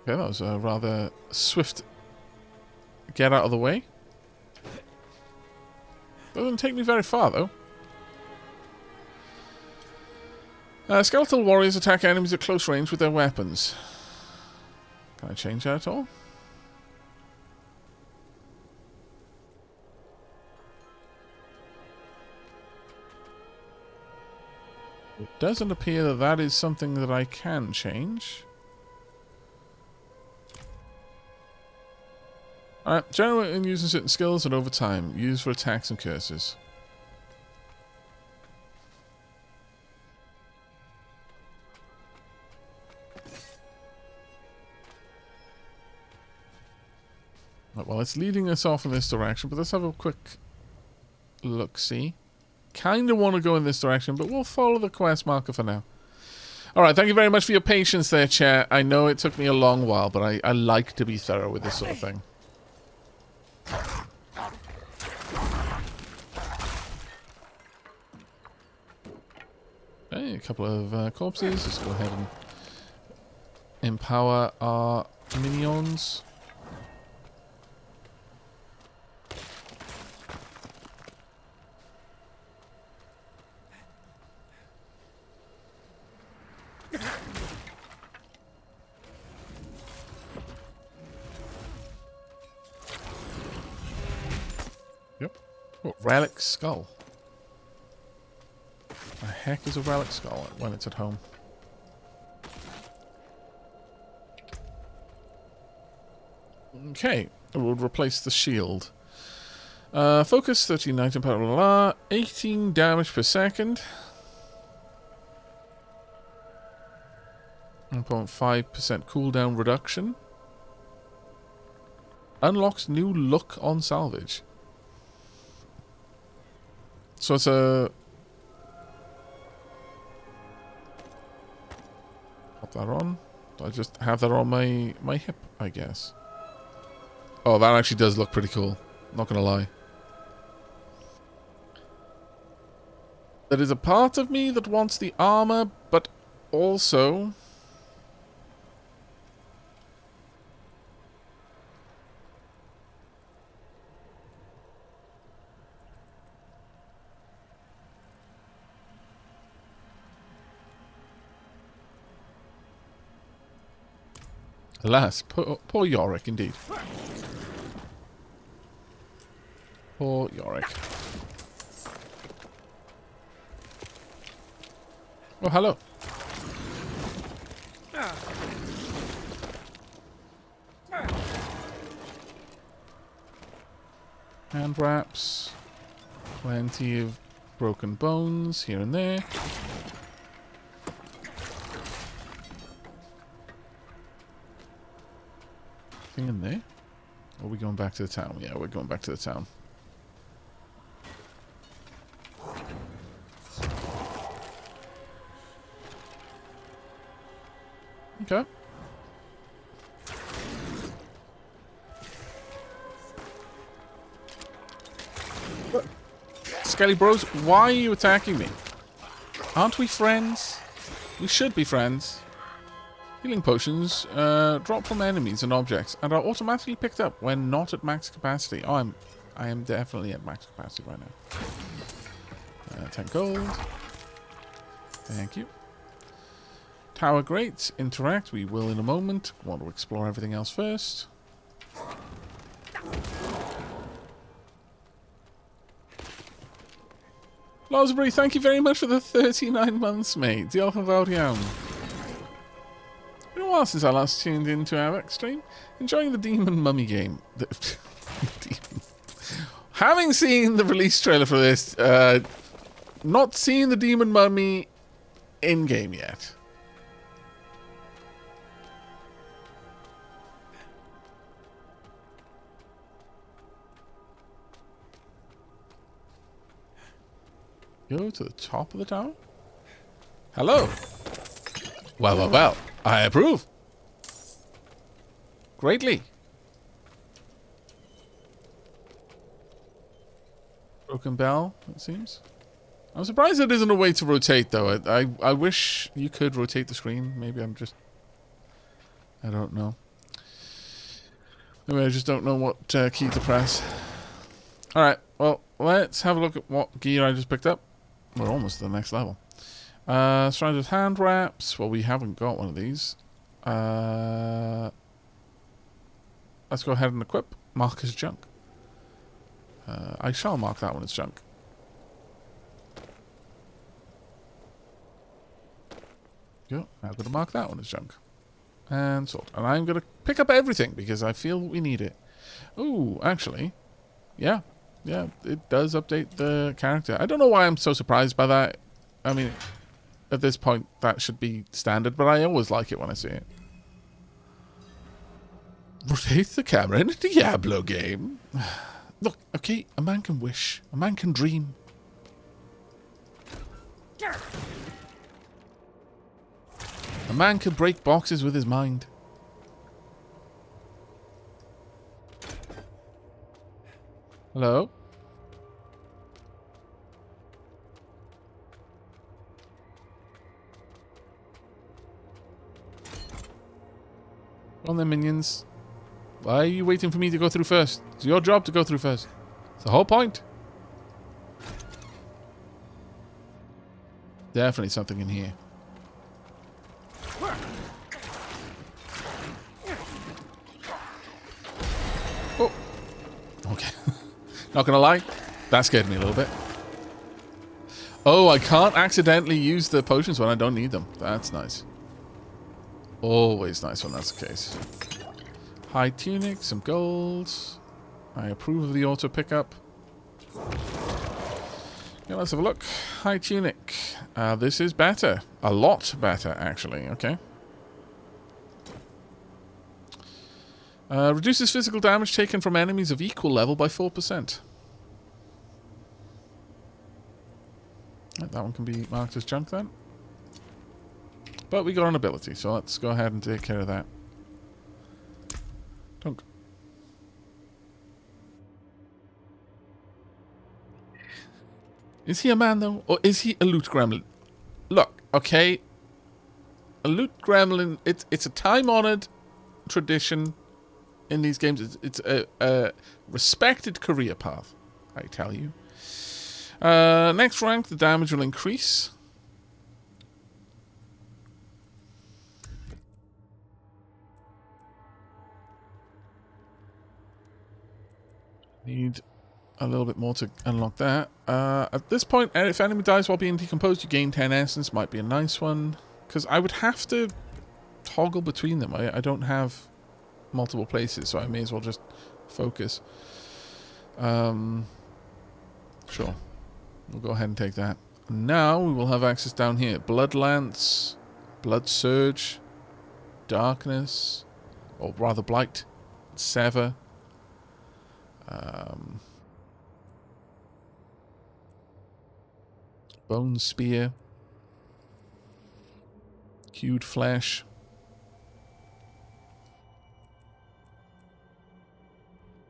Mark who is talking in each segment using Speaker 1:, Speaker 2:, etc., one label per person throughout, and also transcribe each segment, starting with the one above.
Speaker 1: Okay, that was a rather swift get out of the way. Doesn't take me very far, though. Skeletal warriors attack enemies at close range with their weapons. Can I change that at all? It doesn't appear that that is something that I can change. Alright, generate and using certain skills and over time. Used for attacks and curses. Well, it's leading us off in this direction, but let's have a quick look-see. Kind of want to go in this direction, but we'll follow the quest marker for now. Alright, thank you very much for your patience there, chat. I know it took me a long while, but I like to be thorough with this sort of thing. Okay, a couple of corpses. Let's go ahead and empower our minions. Yep. Oh, relic skull. The heck is a relic skull when it's at home? Okay, we'll replace the shield. Focus 13 item power, blah, blah, 18 damage per second. 1.5% cooldown reduction. Unlocks new look on salvage. So it's a... Pop that on. I just have that on my hip, I guess. Oh, that actually does look pretty cool. Not gonna lie. There is a part of me that wants the armor, but also... Alas, poor Yorick, indeed. Poor Yorick. Oh, hello. Hand wraps. Plenty of broken bones here and there. In there? Or are we going back to the town? Yeah, we're going back to the town. Okay. Skelly Bros, why are you attacking me? Aren't we friends? We should be friends. Healing potions drop from enemies and objects and are automatically picked up when not at max capacity. Oh, I am definitely at max capacity right now. 10 gold. Thank you. Tower Great. Interact. We will in a moment. Want to explore everything else first. Losbury, thank you very much for the 39 months, mate. Diolch yn fawr iawn. Been a while since I last tuned into Aavak stream. Enjoying the Demon Mummy game. Having seen the release trailer for this, not seen the Demon Mummy in-game yet. Go to the top of the tower? Hello. Well, well, well. I approve. Greatly. Broken bell, it seems. I'm surprised there isn't a way to rotate, though. I wish you could rotate the screen. Maybe I'm just... I don't know. Anyway, I just don't know what key to press. Alright, well, let's have a look at what gear I just picked up. We're almost to the next level. Surrounded hand wraps. Well, we haven't got one of these. Let's go ahead and equip. Mark as junk. I shall mark that one as junk. Go. I'm going to mark that one as junk. And sort. And I'm going to pick up everything because I feel we need it. Ooh, actually. Yeah. Yeah, it does update the character. I don't know why I'm so surprised by that. I mean, at this point, that should be standard, but I always like it when I see it. Rotate the camera in a Diablo game. Look, okay, a man can wish. A man can dream. A man can break boxes with his mind. Hello? Go on then, minions. Why are you waiting for me to go through first? It's your job to go through first. It's the whole point. Definitely something in here. Oh. Okay. Not gonna lie. That scared me a little bit. Oh, I can't accidentally use the potions when I don't need them. That's nice. Always nice when that's the case. High tunic, some gold. I approve of the auto pickup. Yeah, let's have a look. High tunic. This is better. A lot better, actually. Okay. Reduces physical damage taken from enemies of equal level by 4%. Right, that one can be marked as junk then. But we got an ability, so let's go ahead and take care of that. Dunk. Is he a man, though? Or is he a loot gremlin? Look, okay. A loot gremlin, it's a time-honored tradition in these games. It's a respected career path, I tell you. Next rank, the damage will increase. Need a little bit more to unlock that. At this point, if enemy dies while being decomposed, you gain 10 essence. Might be a nice one. Because I would have to toggle between them. I don't have multiple places, so I may as well just focus. Sure. We'll go ahead and take that. Now we will have access down here. Blood Lance, Blood Surge, Darkness, or rather Blight, Sever. Bone Spear, Hewed Flesh.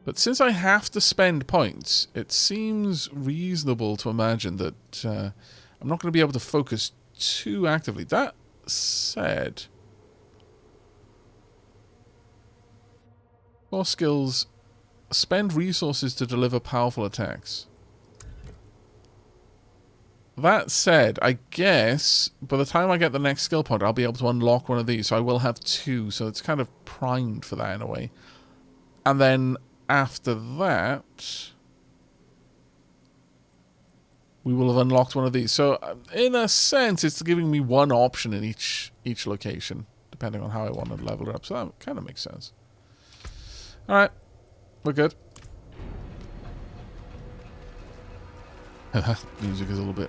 Speaker 1: But since I have to spend points, it seems reasonable to imagine that I'm not going to be able to focus too actively. That said, more skills. Spend resources to deliver powerful attacks. That said, I guess by the time I get the next skill point, I'll be able to unlock one of these. So I will have two, so it's kind of primed for that in a way. And then after that, we will have unlocked one of these. So in a sense, it's giving me one option in each location, depending on how I want to level it up. So that kind of makes sense. All right. We're good. Music is a little bit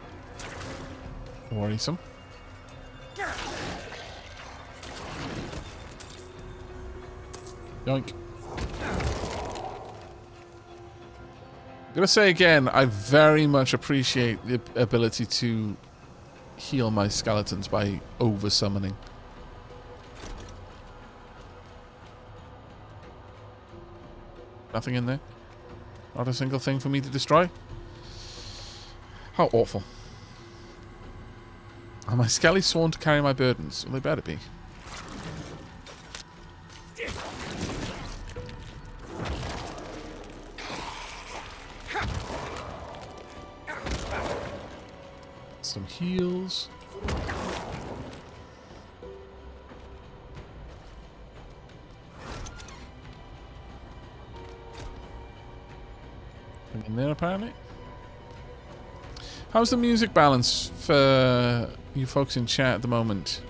Speaker 1: worrisome. Yoink. I'm gonna say again, I very much appreciate the ability to heal my skeletons by over-summoning. Nothing in there? Not a single thing for me to destroy? How awful. Are my skellies sworn to carry my burdens? Well, they better be. Some heals. In there, apparently. How's the music balance for you folks in chat at the moment?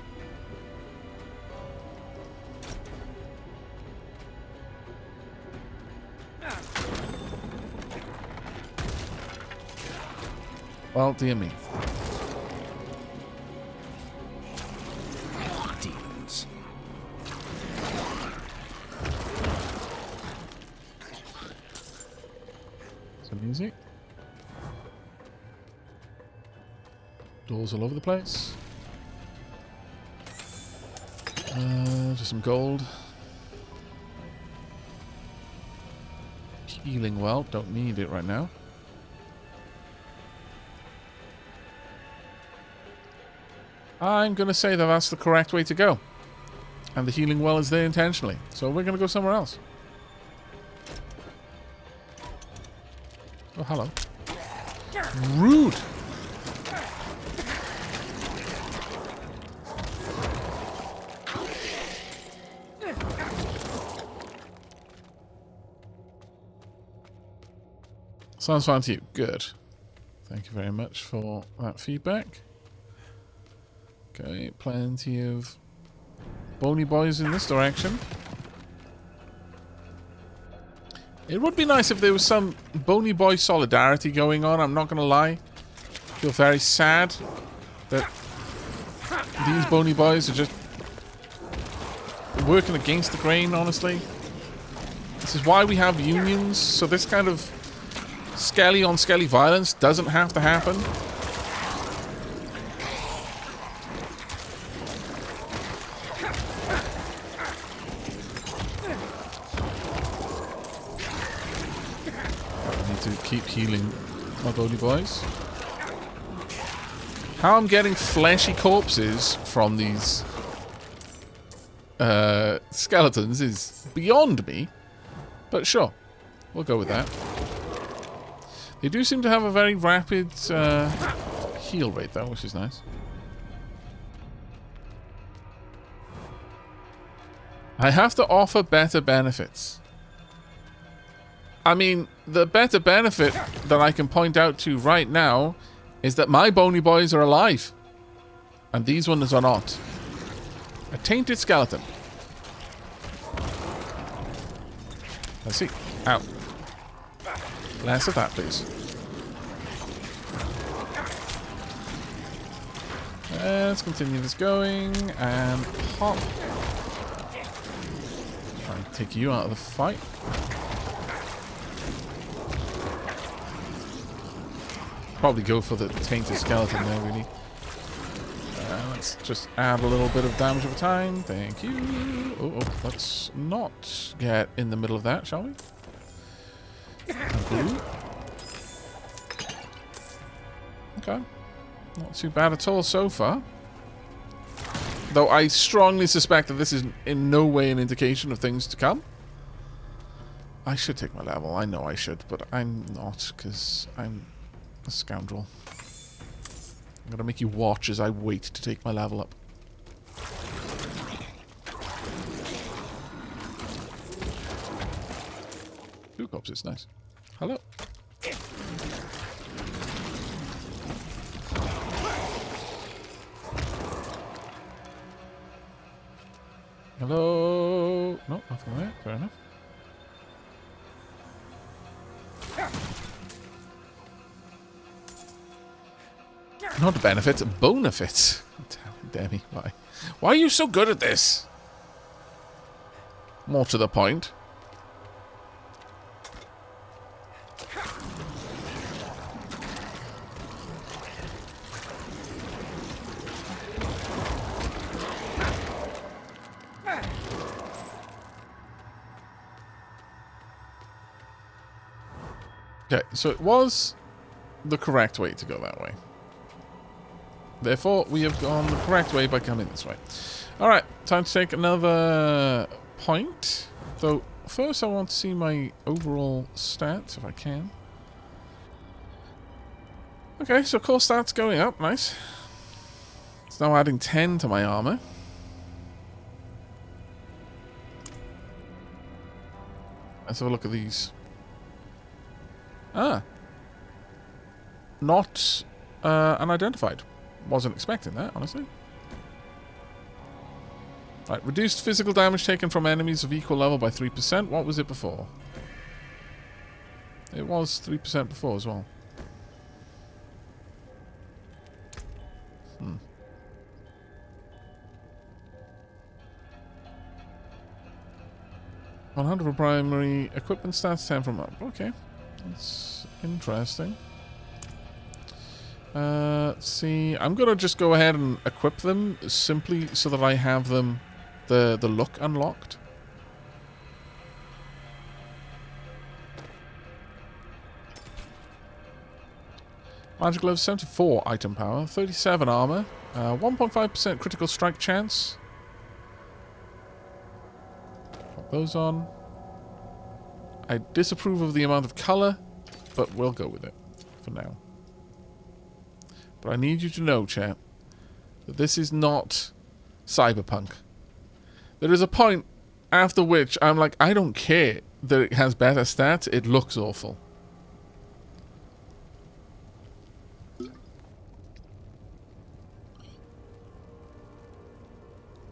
Speaker 1: Well, dear me.
Speaker 2: Demons.
Speaker 1: Some music. Doors all over the place. Just some gold. Healing well. Don't need it right now. I'm going to say that that's the correct way to go. And the healing well is there intentionally. So we're going to go somewhere else. Oh, hello. Rude! Sounds fine to you. Good. Thank you very much for that feedback. Okay, plenty of bony boys in this direction. It would be nice if there was some bony boy solidarity going on, I'm not going to lie. I feel very sad that these bony boys are just working against the grain, honestly. This is why we have unions, so this kind of skelly on skelly violence doesn't have to happen. I need to keep healing my bony boys. How I'm getting fleshy corpses from these skeletons is beyond me, but sure, we'll go with that. They do seem to have a very rapid heal rate though, which is nice. I have to offer better benefits. I mean, the better benefit that I can point out to right now is that my bony boys are alive. And these ones are not. A tainted skeleton. Let's see. Ow. Less of that, please. Let's continue this going and pop. Try and take you out of the fight. Probably go for the tainted skeleton there, really. Let's just add a little bit of damage over time. Thank you. Oh, let's not get in the middle of that, shall we? Okay. Not too bad at all so far. Though I strongly suspect that this is in no way an indication of things to come. I should take my level. I know I should, but I'm not, because I'm a scoundrel. I'm gonna make you watch as I wait to take my level up. Two corpses, nice. Hello. Hello. No, nothing there. Fair enough. Not a benefit, a bonefit. Damn me, why? Why are you so good at this? More to the point. Okay, so it was the correct way to go that way. Therefore, we have gone the correct way by coming this way. Alright, time to take another point. Though, first I want to see my overall stats, if I can. Okay, so core stats going up. Nice. It's now adding 10 to my armor. Let's have a look at these. Ah. Not unidentified. Wasn't expecting that, honestly. Right, reduced physical damage taken from enemies of equal level by 3%. What was it before? It was 3% before as well. 100 for primary equipment stats, 10 from up. Okay, that's interesting. Let's see. I'm gonna just go ahead and equip them simply so that I have them the look unlocked. Magic Glove, 74 item power, 37 armor, 1.5% critical strike chance. Pop those on. I disapprove of the amount of color, but we'll go with it for now. But I need you to know, chat, that this is not Cyberpunk. There is a point after which I'm like, I don't care that it has better stats, it looks awful.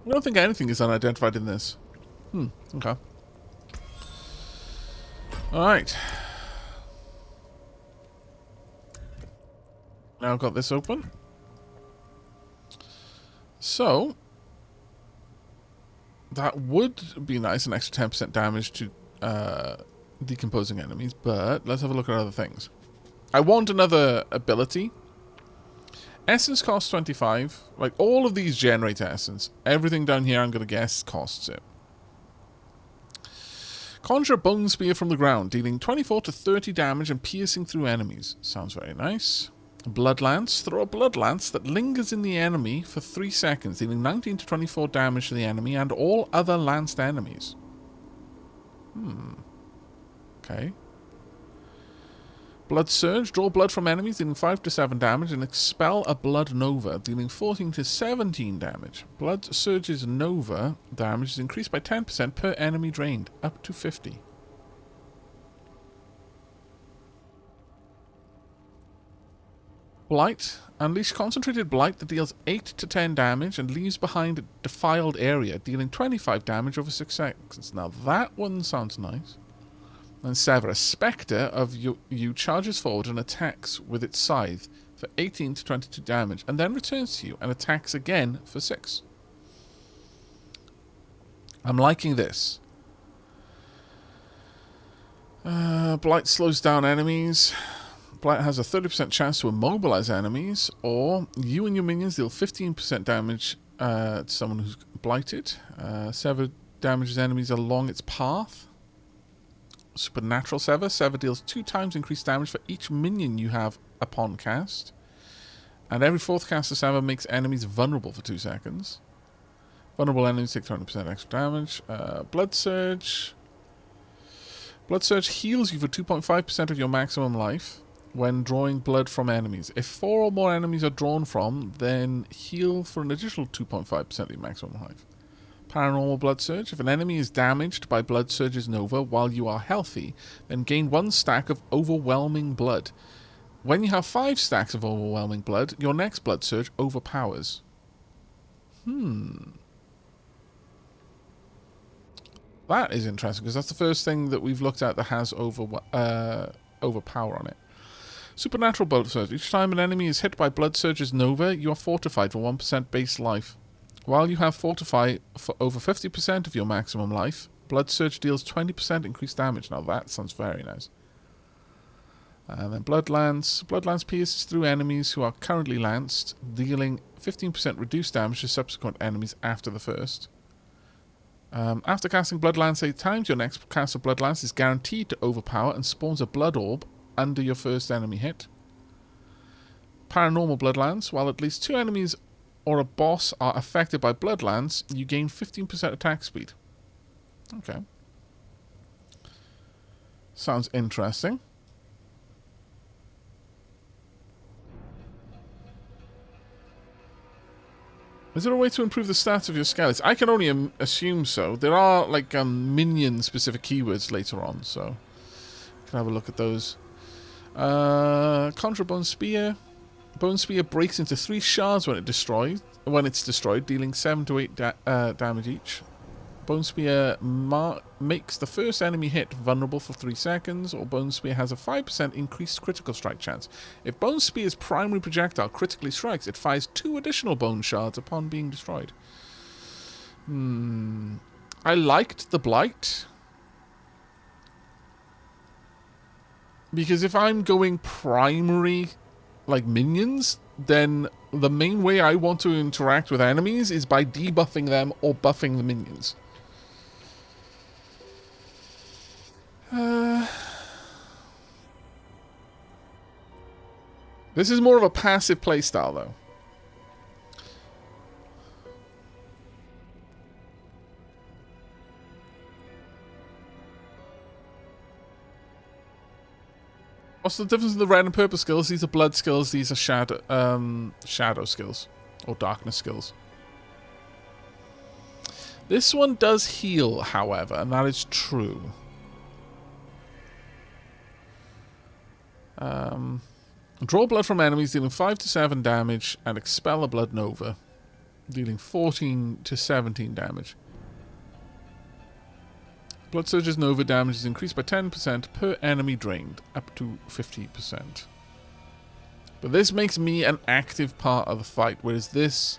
Speaker 1: I don't think anything is unidentified in this. Okay. Alright. Now I've got this open. So, that would be nice, an extra 10% damage to decomposing enemies, but let's have a look at other things. I want another ability. Essence costs 25. Like, all of these generate essence. Everything down here, I'm going to guess, costs it. Conjure a bone spear from the ground, dealing 24 to 30 damage and piercing through enemies. Sounds very nice. Blood Lance. Throw a Blood Lance that lingers in the enemy for 3 seconds, dealing 19 to 24 damage to the enemy and all other lanced enemies. Okay. Blood Surge. Draw blood from enemies, dealing 5 to 7 damage, and expel a Blood Nova, dealing 14 to 17 damage. Blood Surge's Nova damage is increased by 10% per enemy drained, up to 50. Blight. Unleash concentrated blight that deals 8 to 10 damage and leaves behind a defiled area, dealing 25 damage over 6 seconds. Now that one sounds nice. And Sever. A spectre of you charges forward and attacks with its scythe for 18 to 22 damage, and then returns to you and attacks again for 6. I'm liking this. Blight slows down enemies. Blight has a 30% chance to immobilize enemies, or you and your minions deal 15% damage to someone who's blighted. Sever damages enemies along its path. Supernatural Sever. Sever deals 2 times increased damage for each minion you have upon cast. And every 4th cast of Sever makes enemies vulnerable for 2 seconds. Vulnerable enemies take 20% extra damage. Blood Surge. Blood Surge heals you for 2.5% of your maximum life when drawing blood from enemies. If 4 or more enemies are drawn from, then heal for an additional 2.5% of your maximum life. Paranormal Blood Surge. If an enemy is damaged by Blood Surge's Nova while you are healthy, then gain 1 stack of Overwhelming Blood. When you have 5 stacks of Overwhelming Blood, your next Blood Surge overpowers. That is interesting, because that's the first thing that we've looked at that has overpower on it. Supernatural Blood Surge. Each time an enemy is hit by Blood Surge's Nova, you are fortified for 1% base life. While you have Fortify for over 50% of your maximum life, Blood Surge deals 20% increased damage. Now that sounds very nice. And then Blood Lance. Blood Lance pierces through enemies who are currently lanced, dealing 15% reduced damage to subsequent enemies after the first. After casting Blood Lance 8 times, your next cast of Blood Lance is guaranteed to overpower and spawns a Blood Orb under your first enemy hit. Paranormal Blood Lance. While at least 2 enemies or a boss are affected by Blood Lance, you gain 15% attack speed. Okay. Sounds interesting. Is there a way to improve the stats of your skelets? I can only assume so. There are, like, minion-specific keywords later on, so... Can have a look at those. Conjure Bone Spear. Bone Spear breaks into 3 shards when it's destroyed, dealing 7 to 8 damage each. Bone Spear makes the first enemy hit vulnerable for 3 seconds, or Bone Spear has a 5% increased critical strike chance. If Bone Spear's primary projectile critically strikes, it fires 2 additional bone shards upon being destroyed. I liked the Blight. Because if I'm going primary, like, minions, then the main way I want to interact with enemies is by debuffing them or buffing the minions. This is more of a passive playstyle, though. What's the difference in the red and purple skills? These are blood skills, these are shadow skills. Or darkness skills. This one does heal, however, and that is true. Draw blood from enemies, dealing 5 to 7 damage, and expel a blood nova, dealing 14 to 17 damage. Blood Surge's nova damage is increased by 10% per enemy drained, up to 50%. But this makes me an active part of the fight, whereas this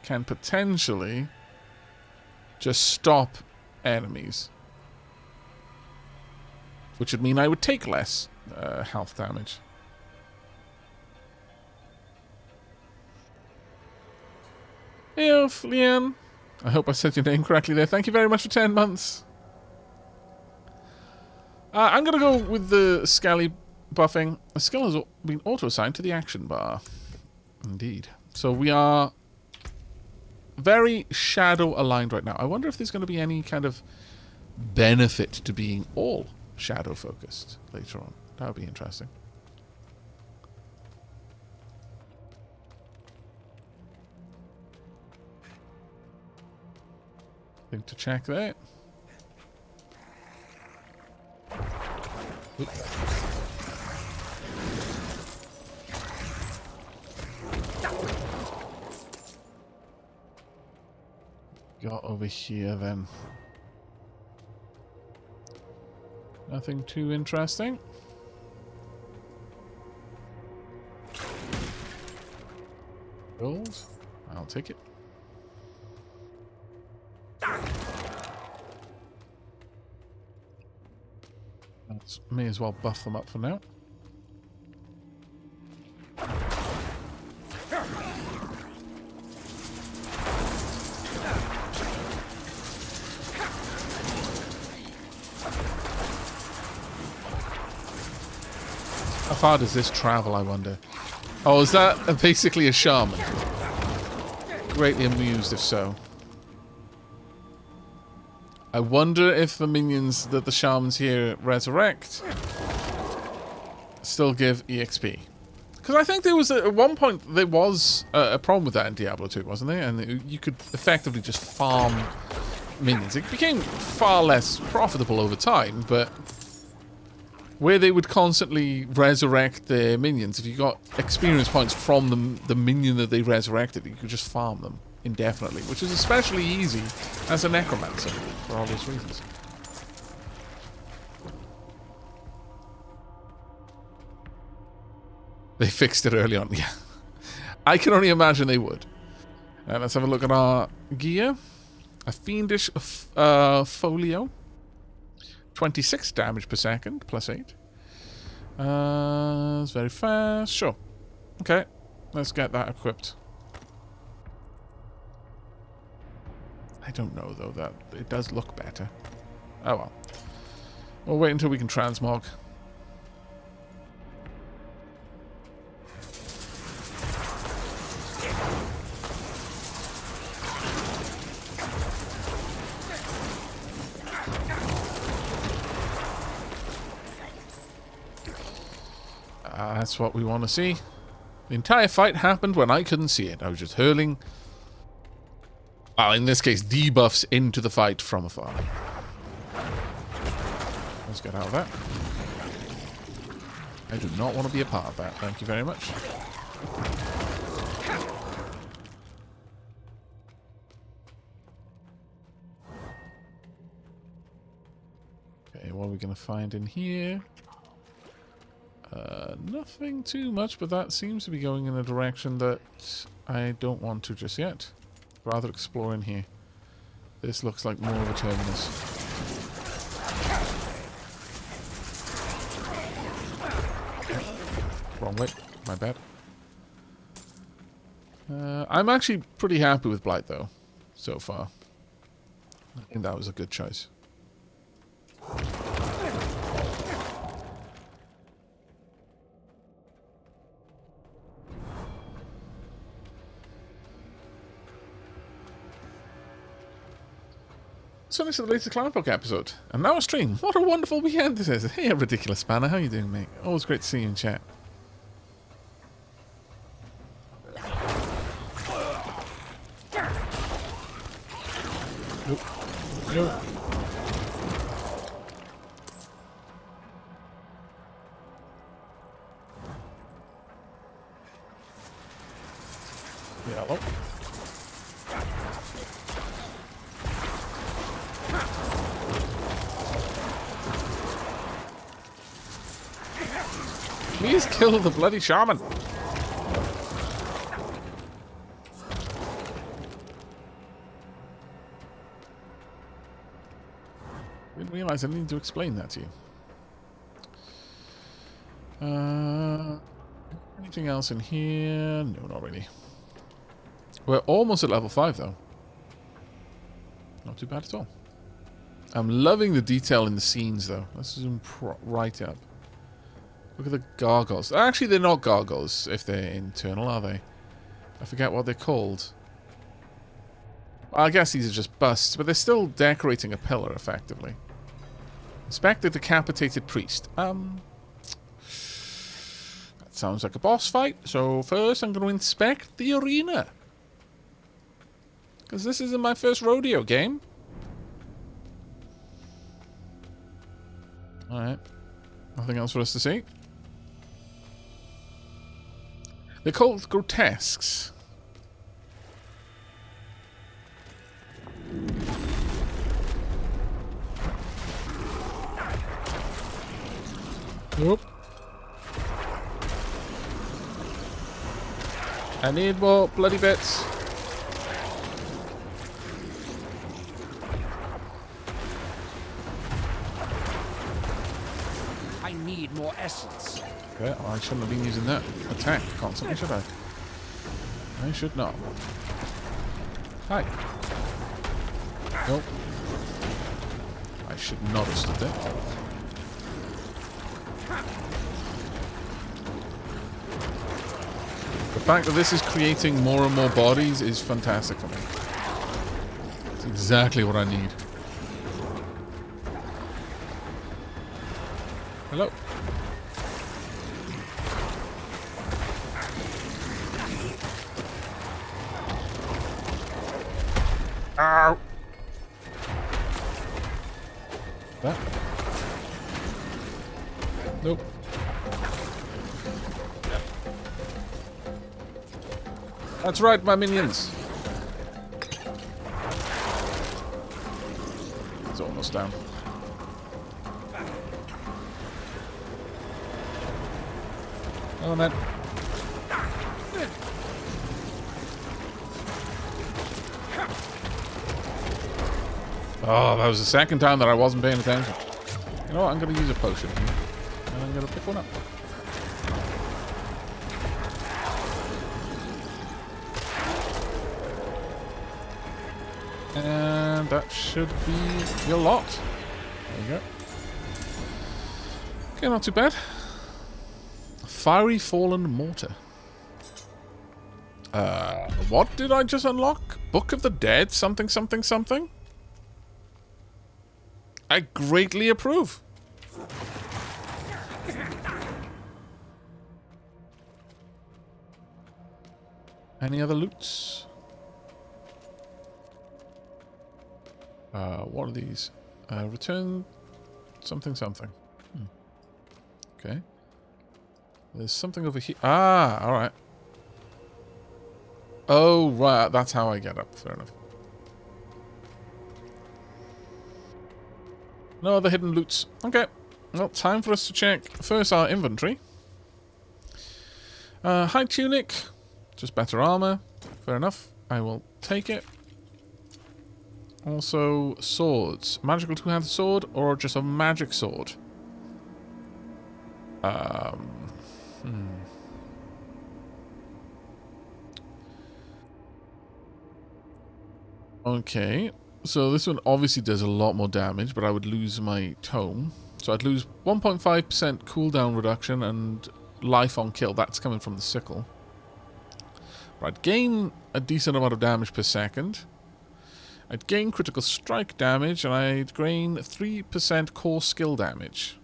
Speaker 1: can potentially just stop enemies. Which would mean I would take less health damage. Hey, Leanne. I hope I said your name correctly there. Thank you very much for 10 months. I'm going to go with the Skelly buffing. The skill has been auto-assigned to the action bar. Indeed. So we are very shadow-aligned right now. I wonder if there's going to be any kind of benefit to being all shadow-focused later on. That would be interesting. Thing to check there. Got over here then. Nothing too interesting. Gold. I'll take it. May as well buff them up for now. How far does this travel, I wonder? Oh, is that basically a shaman? Greatly amused if so. I wonder if the minions that the shamans here resurrect still give EXP. Because I think there was, at one point, there was a problem with that in Diablo 2, wasn't there? And you could effectively just farm minions. It became far less profitable over time, but where they would constantly resurrect their minions, if you got experience points from the minion that they resurrected, you could just farm them indefinitely, which is especially easy as a Necromancer, for obvious reasons. They fixed it early on, yeah. I can only imagine they would. Let's have a look at our gear. A Fiendish Folio. 26 damage per second, plus 8. It's very fast. Sure. Okay, let's get that equipped. I don't know, though, that it does look better. Oh, well. We'll wait until we can transmog. That's what we want to see. The entire fight happened when I couldn't see it. I was just hurling Well, in this case, debuffs into the fight from afar. Let's get out of that. I do not want to be a part of that. Thank you very much. Okay, what are we going to find in here? Nothing too much, but that seems to be going in a direction that I don't want to just yet. Rather explore in here. This looks like more of a terminus. Wrong way. My bad. I'm actually pretty happy with Blight, though, so far. I think that was a good choice. So this is the latest Cloudbook episode, and now a stream. What a wonderful weekend this is. Hey, Ridiculous Spanner, how you doing, mate? Always great to see you in chat. Nope. Nope. Yeah, hello. Please kill the bloody shaman. Didn't realize I needed to explain that to you. Anything else in here? No, not really. We're almost at level 5, though. Not too bad at all. I'm loving the detail in the scenes, though. Let's zoom right up. Look at the gargoyles. Actually, they're not gargoyles if they're internal, are they? I forget what they're called. Well, I guess these are just busts, but they're still decorating a pillar, effectively. Inspect the decapitated priest. That sounds like a boss fight. So first, I'm going to inspect the arena. Because this isn't my first rodeo game. Alright. Nothing else for us to see. They're called grotesques. Nope. I need more bloody bits.
Speaker 2: I need more essence.
Speaker 1: Okay, well, I shouldn't have been using that attack constantly, should I? I should not. Hi. Nope. I should not have stood there. The fact that this is creating more and more bodies is fantastic for me. It's exactly what I need. Hello. Ow! That? Nope. That's right, my minions. It's almost down. Oh, man. Oh, that was the second time that I wasn't paying attention. You know what? I'm going to use a potion here. And I'm going to pick one up. And that should be your lot. There you go. Okay, not too bad. Fiery Fallen Mortar. What did I just unlock? Book of the Dead? Something, something, something? I greatly approve. Any other loots? What are these? Return something something. Okay. There's something over here. Ah, alright. Oh, right. That's how I get up. Fair enough. No other hidden loots. Okay. Well, time for us to check first our inventory. High tunic. Just better armor. Fair enough. I will take it. Also, swords. Magical two-handed sword or just a magic sword? Okay. So this one obviously does a lot more damage, but I would lose my tome. So I'd lose 1.5% cooldown reduction and life on kill. That's coming from the sickle. But I'd gain a decent amount of damage per second. I'd gain critical strike damage, and I'd gain 3% core skill damage.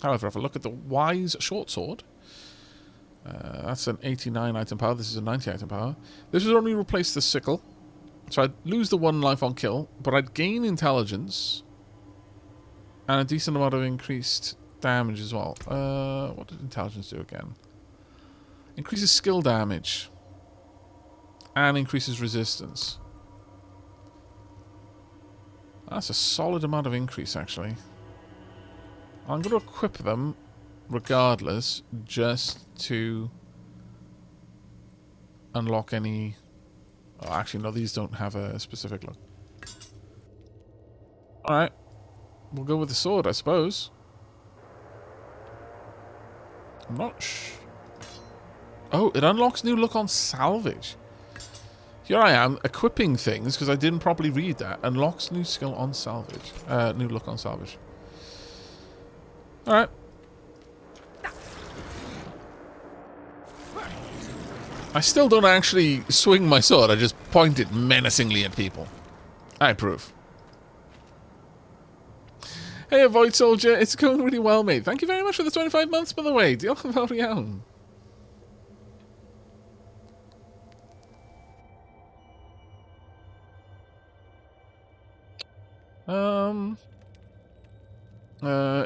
Speaker 1: However, if I look at the Wise Short Sword, that's an 89 item power. This is a 90 item power. This would only replace the sickle. So I'd lose the 1 life on kill, but I'd gain intelligence and a decent amount of increased damage as well. What did intelligence do again? Increases skill damage and increases resistance. That's a solid amount of increase, actually. I'm going to equip them regardless, just to unlock any... Oh, actually, no, these don't have a specific look. Alright. We'll go with the sword, I suppose. I'm not Oh, it unlocks new look on salvage. Here I am, equipping things, because I didn't properly read that. Unlocks new skill on salvage. New look on salvage. Alright. I still don't actually swing my sword, I just point it menacingly at people. I approve. Hey, a Void Soldier, it's going really well, mate. Thank you very much for the 25 months, by the way. Diolch yn fawr iawn.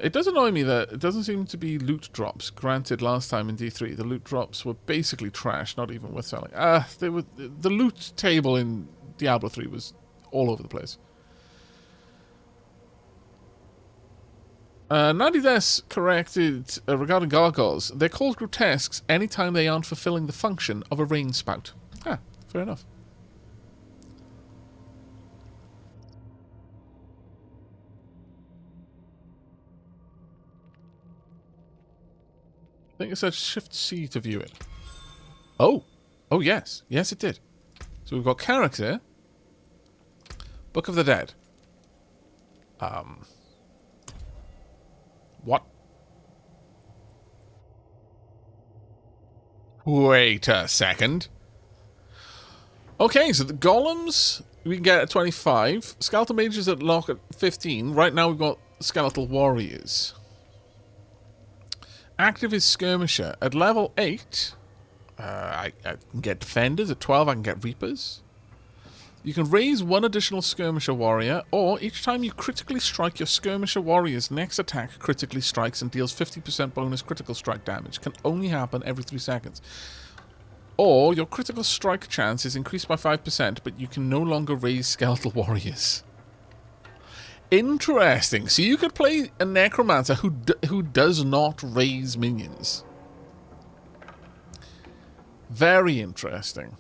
Speaker 1: It does annoy me that it doesn't seem to be loot drops. Granted, last time in D3, the loot drops were basically trash, not even worth selling. The loot table in Diablo 3 was all over the place. Nadides corrected regarding gargoyles. They're called grotesques anytime they aren't fulfilling the function of a rain spout. Ah, fair enough. I think it said Shift C to view it. Oh! Oh, yes. Yes, it did. So we've got character. Book of the Dead. What? Wait a second. Okay, so the golems we can get at 25. Skeletal mages at lock at 15. Right now we've got skeletal warriors. Active is skirmisher. At level 8, I can get defenders. At 12, I can get reapers. You can raise 1 additional skirmisher warrior, or each time you critically strike your skirmisher warrior's next attack critically strikes and deals 50% bonus critical strike damage. Can only happen every 3 seconds. Or your critical strike chance is increased by 5%, but you can no longer raise skeletal warriors. Interesting. So you could play a Necromancer who does not raise minions. Very interesting.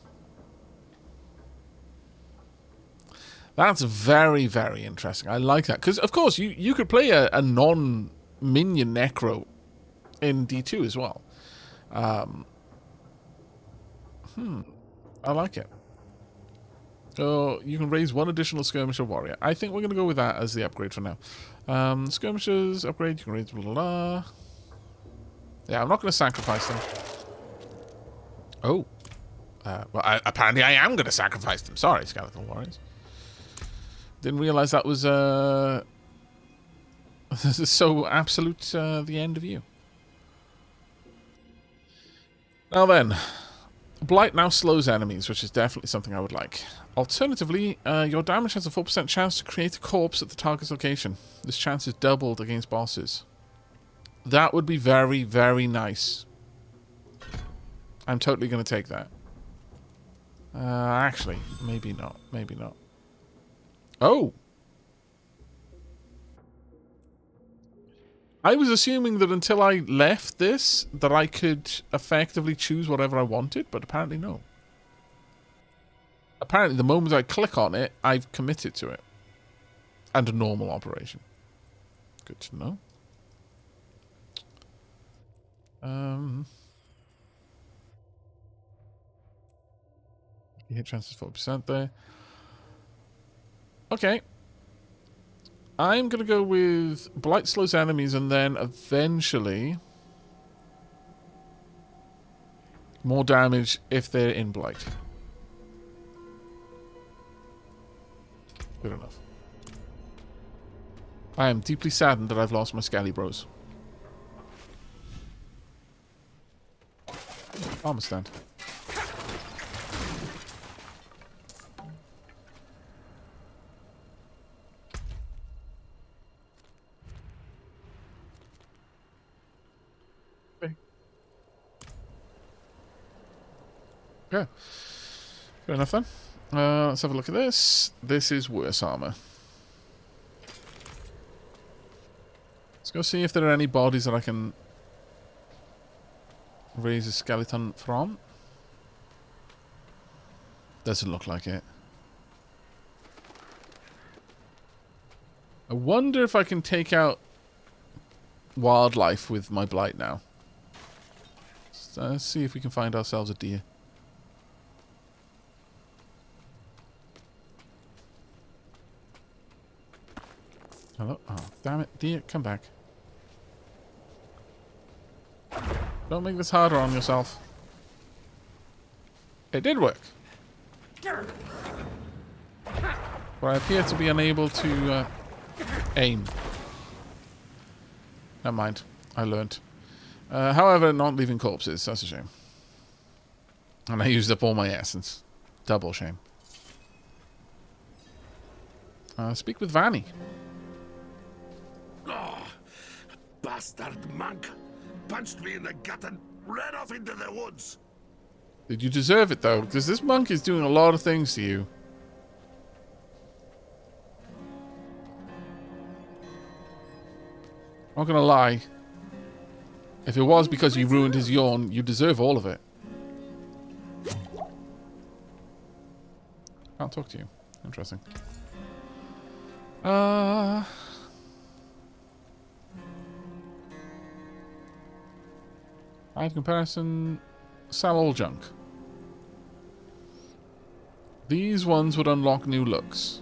Speaker 1: That's very, very interesting. I like that. Because, of course, you could play a non-minion Necro in D2 as well. I like it. So you can raise 1 additional skirmisher warrior. I think we're going to go with that as the upgrade for now. Skirmishers, upgrade, you can raise blah, blah, blah. Yeah, I'm not going to sacrifice them. Oh. Well, apparently I am going to sacrifice them. Sorry, skeletal warriors. Didn't realize that was so absolute the end of you. Now then, Blight now slows enemies, which is definitely something I would like. Alternatively, your damage has a 4% chance to create a corpse at the target's location. This chance is doubled against bosses. That would be very, very nice. I'm totally going to take that. Actually, maybe not. Maybe not. Oh! I was assuming that until I left this, that I could effectively choose whatever I wanted, but apparently no. Apparently the moment I click on it, I've committed to it. And a normal operation. Good to know. Hit chances 4% there. Okay. I'm going to go with Blight slows enemies and then eventually more damage if they're in Blight. Good enough. I am deeply saddened that I've lost my Scally Bros. Armor stand. Okay. Good enough then. Let's have a look at this. This is worse armor. Let's go see if there are any bodies that I can raise a skeleton from. Doesn't look like it. I wonder if I can take out wildlife with my blight now. Let's see if we can find ourselves a deer. Hello? Oh, damn it. Deer, come back. Don't make this harder on yourself. It did work. But I appear to be unable to aim. Never mind. I learnt. However, not leaving corpses. That's a shame. And I used up all my essence. Double shame. Speak with Vanny.
Speaker 3: Oh, bastard monk punched me in the gut and ran off into the woods.
Speaker 1: Did you deserve it, though? Because this monk is doing a lot of things to you. Not gonna lie. If it was because you ruined his yawn, you deserve all of it. Can't talk to you. Interesting. High comparison. Sell all junk. These ones would unlock new looks.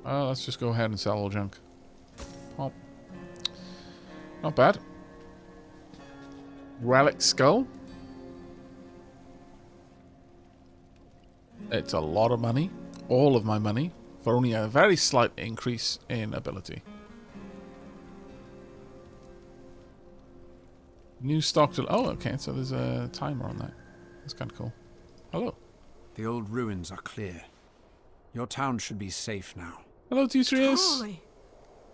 Speaker 1: Let's just go ahead and sell all junk. Oh. Not bad. Relic skull. It's a lot of money. All of my money. For only a very slight increase in ability. New stock to... Oh, okay. So there's a timer on that. That's kind of cool. Hello.
Speaker 2: The old ruins are clear. Your town should be safe now.
Speaker 1: Hello, Detrius.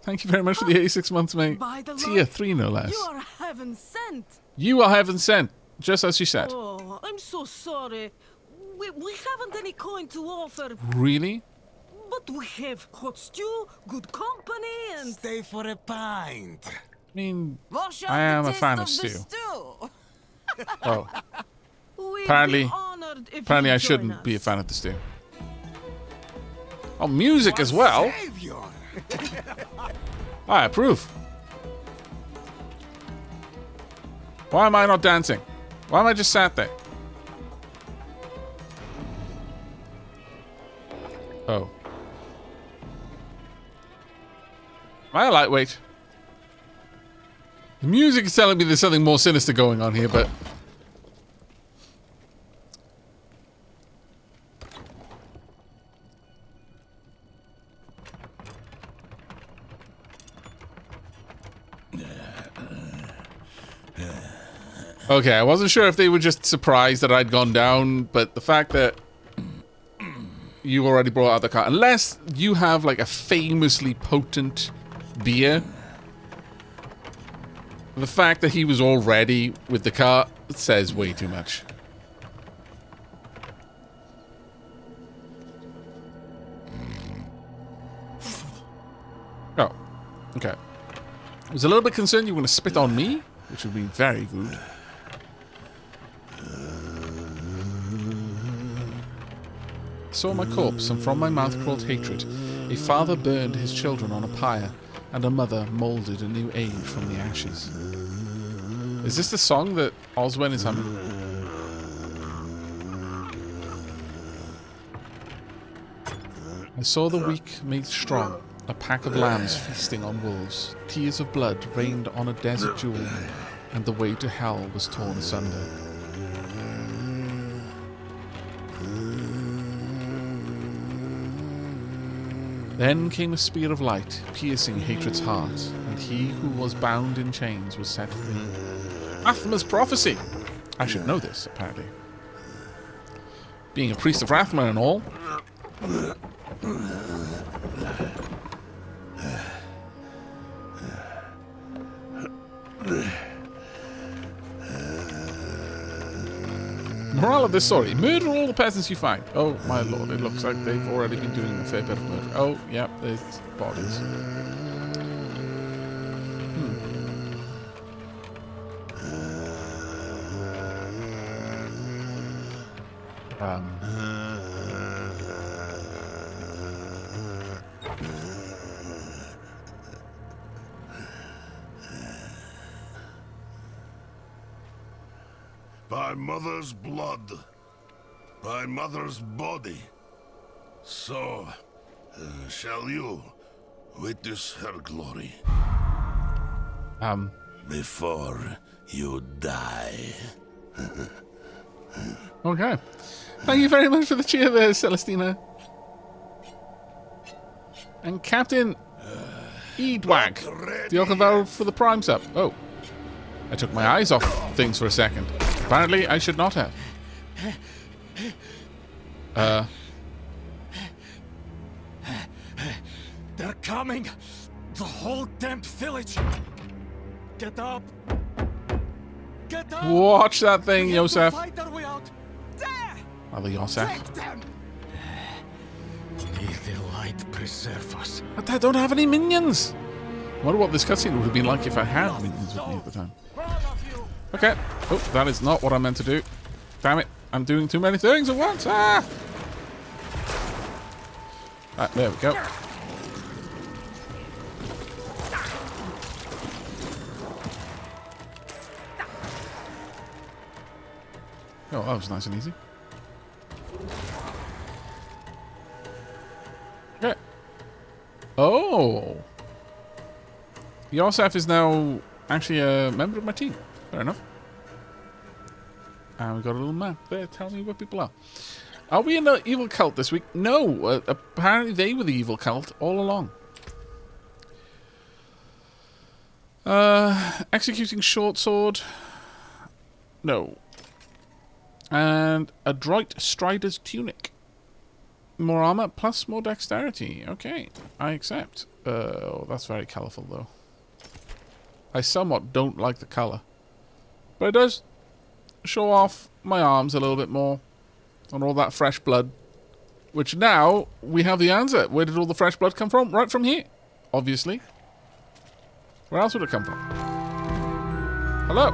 Speaker 1: Thank you very much for the 86 months, mate. Tier 3, no less.
Speaker 4: You are heaven sent.
Speaker 1: You are heaven sent. Just as she said.
Speaker 4: Oh, I'm so sorry. We haven't any coin to offer.
Speaker 1: Really?
Speaker 4: But we have hot stew, good company, and...
Speaker 3: Stay for a pint.
Speaker 1: I mean,
Speaker 4: Wash out
Speaker 1: I am
Speaker 4: the
Speaker 1: a fan of
Speaker 4: taste
Speaker 1: stew.
Speaker 4: stew.
Speaker 1: Oh.
Speaker 4: We'd
Speaker 1: Apparently-
Speaker 4: be honored if
Speaker 1: Apparently
Speaker 4: you'd
Speaker 1: I
Speaker 4: join
Speaker 1: shouldn't be a
Speaker 4: us.
Speaker 1: fan of the stew. Oh, music as well.
Speaker 3: Savior.
Speaker 1: I approve. Why am I not dancing? Why am I just sat there? Oh. Am I a lightweight? The music is telling me there's something more sinister going on here, but... Okay, I wasn't sure if they were just surprised that I'd gone down, but the fact that you already brought out the car, unless you have like a famously potent beer, the fact that he was already with the car says way too much. Oh, okay. I was a little bit concerned you were going to spit on me, which would be very rude. Saw my corpse, and from my mouth crawled hatred. A father burned his children on a pyre, and a mother moulded a new age from the ashes. Is this the song that Oswen is humming? I saw the weak made strong, a pack of lambs feasting on wolves. Tears of blood rained on a desert jewel, and the way to hell was torn asunder. Then came a spear of light, piercing hatred's heart, and he who was bound in chains was set free. Athma's prophecy! I should know this, apparently. Being a priest of Rathma and all. Moral of this story: murder all the peasants you find. Oh my lord, it looks like they've already been doing a fair bit of murder. Oh, yep, there's bodies.
Speaker 3: By mother's blood, by mother's body, so shall you witness her glory. Before you die.
Speaker 1: Okay. Thank you very much for the cheer there, Celestina. And Captain Eadwag, the Alcaval for the Prime sub. Oh. I took my eyes off things for a second. Apparently, I should not have.
Speaker 5: They're coming! The whole damned village! Get up! Get up!
Speaker 1: Watch that thing,
Speaker 5: We have to
Speaker 1: Yosef.
Speaker 5: fight our way out. There!
Speaker 1: Mother Yosef.
Speaker 5: Take them! May the light preserve us.
Speaker 1: But I don't have any minions. I wonder what this cutscene would have been like if I had minions with me at the time.
Speaker 5: All of you!
Speaker 1: Okay. Oh, that is not what I meant to do. Damn it. I'm doing too many things at once. Ah! Right, there we go. Oh, that was nice and easy. Okay. Oh! Yosef is now actually a member of my team. Fair enough. And we've got a little map there telling me where people are. Are we in the evil cult this week? No. Apparently they were the evil cult all along. Executing short sword. No. And adroit strider's tunic. More armor plus more dexterity. Okay, I accept. Oh, that's very colourful though. I somewhat don't like the colour. But it does show off my arms a little bit more. And all that fresh blood. Which now, we have the answer. Where did all the fresh blood come from? Right from here. Obviously. Where else would it come from? Hello.